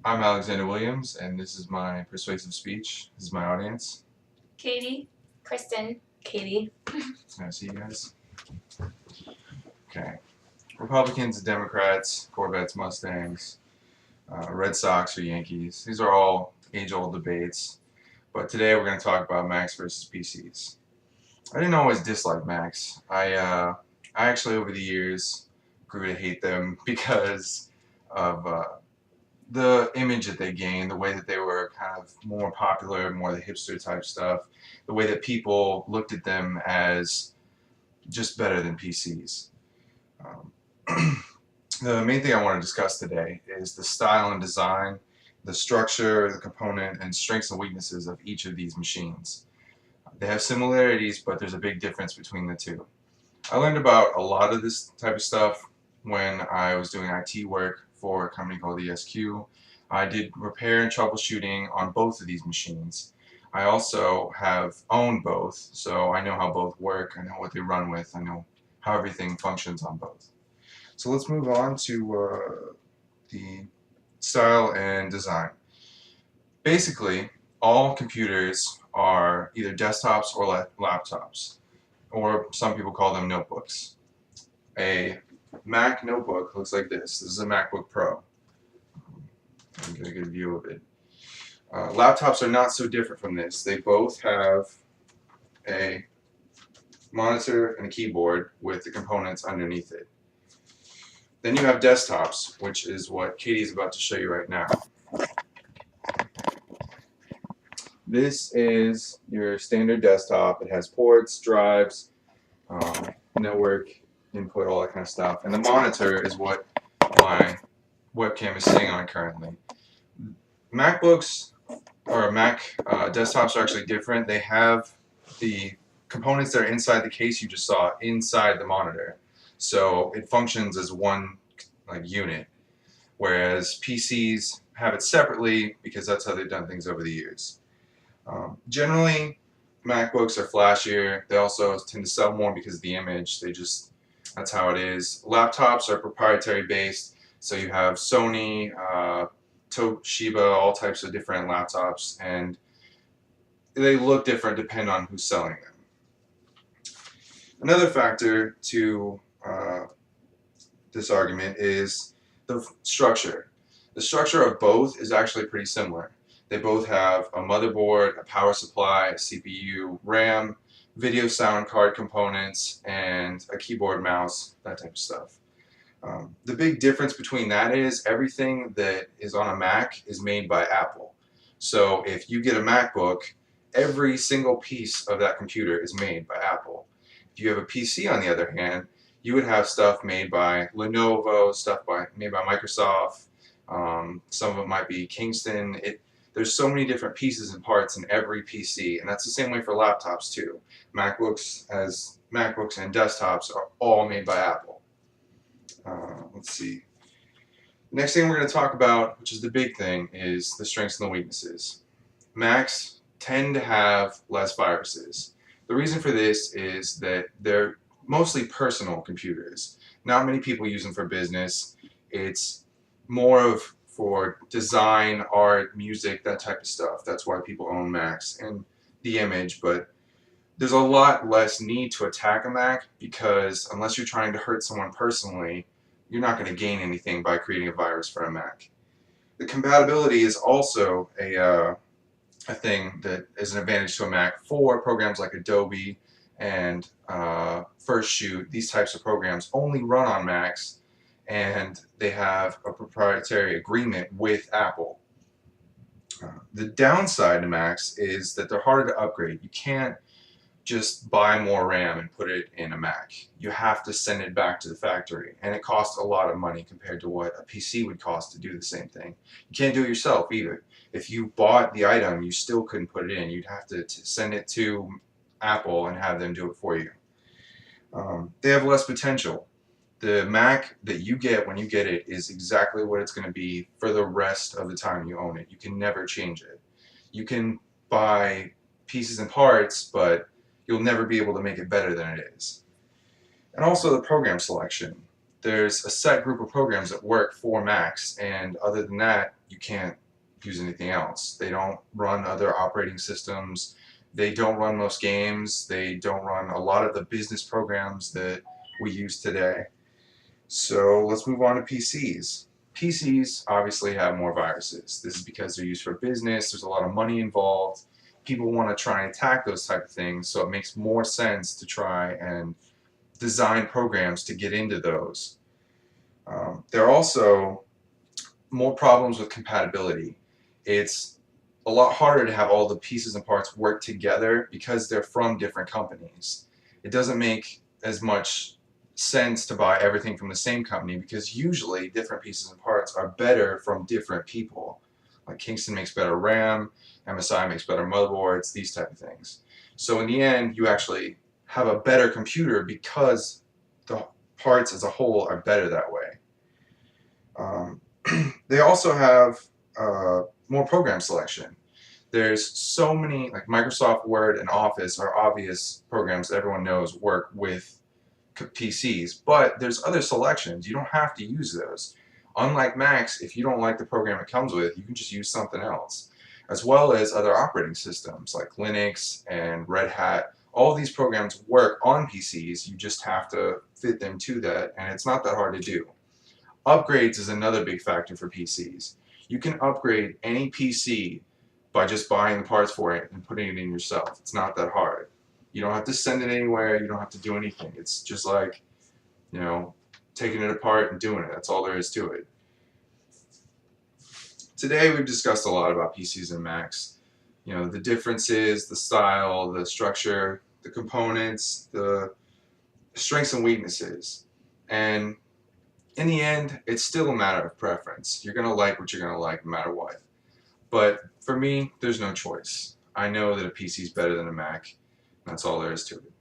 I'm Alexander Williams, and this is my persuasive speech. This is my audience. Katie, Kristen, Katie. Can I see you guys? Okay. Republicans, Democrats, Corvettes, Mustangs, Red Sox or Yankees. These are all age-old debates. But today we're going to talk about Macs versus PCs. I didn't always dislike Macs. I actually over the years grew to hate them because of the image that they gained, the way that they were kind of more popular, more the hipster type stuff, the way that people looked at them as just better than PCs. The main thing I want to discuss today is the style and design, the structure, the component, and strengths and weaknesses of each of these machines. They have similarities, but there's a big difference between the two. I learned about a lot of this type of stuff when I was doing IT work for a company called ESQ. I did repair and troubleshooting on both of these machines. I also have owned both, so I know how both work, I know what they run with, I know how everything functions on both. So let's move on to the style and design. Basically, all computers are either desktops or laptops, or some people call them notebooks. A Mac notebook looks like this. This is a MacBook Pro. I'm get a good view of it. Laptops are not so different from this. They both have a monitor and a keyboard with the components underneath it. Then you have desktops, which is what Katie is about to show you right now. This is your standard desktop. It has ports, drives, network input, all that kind of stuff. And the monitor is what my webcam is sitting on currently. MacBooks or Mac desktops are actually different. They have the components that are inside the case you just saw inside the monitor. So it functions as one unit, whereas PCs have it separately because that's how they've done things over the years. Generally, MacBooks are flashier. They also tend to sell more because of the image. That's how it is. Laptops are proprietary based, so you have Sony, Toshiba, all types of different laptops, and they look different depending on who's selling them. Another factor to this argument is the structure. The structure of both is actually pretty similar. They both have a motherboard, a power supply, a CPU, RAM, video sound card components, and a keyboard, mouse, that type of stuff. The big difference between that is everything that is on a Mac is made by Apple. So if you get a MacBook, every single piece of that computer is made by Apple. If you have a PC, on the other hand, you would have stuff made by Lenovo, made by Microsoft. Some of it might be Kingston. There's so many different pieces and parts in every PC, and that's the same way for laptops too. MacBooks and desktops are all made by Apple. Let's see. Next thing we're going to talk about, which is the big thing, is the strengths and the weaknesses. Macs tend to have less viruses. The reason for this is that they're mostly personal computers. Not many people use them for business. It's more of for design, art, music, that type of stuff. That's why people own Macs and the image, but there's a lot less need to attack a Mac because unless you're trying to hurt someone personally, you're not going to gain anything by creating a virus for a Mac. The compatibility is also a thing that is an advantage to a Mac for programs like Adobe and First Shoot. These types of programs only run on Macs, and they have a proprietary agreement with Apple. The downside to Macs is that they're harder to upgrade. You can't just buy more RAM and put it in a Mac. You have to send it back to the factory, and it costs a lot of money compared to what a PC would cost to do the same thing. You can't do it yourself either. If you bought the item, you still couldn't put it in. You'd have to send it to Apple and have them do it for you. They have less potential. The Mac that you get when you get it is exactly what it's going to be for the rest of the time you own it. You can never change it. You can buy pieces and parts, but you'll never be able to make it better than it is. And also the program selection. there's a set group of programs that work for Macs, and other than that, you can't use anything else. They don't run other operating systems. They don't run most games. They don't run a lot of the business programs that we use today. So let's move on to PCs. PCs obviously have more viruses. This is because they're used for business. There's a lot of money involved. People want to try and attack those type of things, so it makes more sense to try and design programs to get into those. There are also more problems with compatibility. It's a lot harder to have all the pieces and parts work together because they're from different companies. It doesn't make as much sense to buy everything from the same company because usually different pieces and parts are better from different people. Like Kingston makes better RAM, MSI makes better motherboards, these type of things. So in the end, you actually have a better computer because the parts as a whole are better that way. They also have more program selection. There's so many, like Microsoft Word and Office are obvious programs that everyone knows work with PCs, but there's other selections. You don't have to use those. Unlike Macs, if you don't like the program it comes with, you can just use something else. As well as other operating systems like Linux and Red Hat. All of these programs work on PCs, you just have to fit them to that, and it's not that hard to do. Upgrades is another big factor for PCs. You can upgrade any PC by just buying the parts for it and putting it in yourself. It's not that hard. You don't have to send it anywhere, you don't have to do anything. It's just like, you know, taking it apart and doing it. That's all there is to it. Today we've discussed a lot about PCs and Macs. You know, the differences, the style, the structure, the components, the strengths and weaknesses. And in the end, it's still a matter of preference. You're going to like what you're going to like no matter what. But for me, there's no choice. I know that a PC is better than a Mac. That's all there is to it.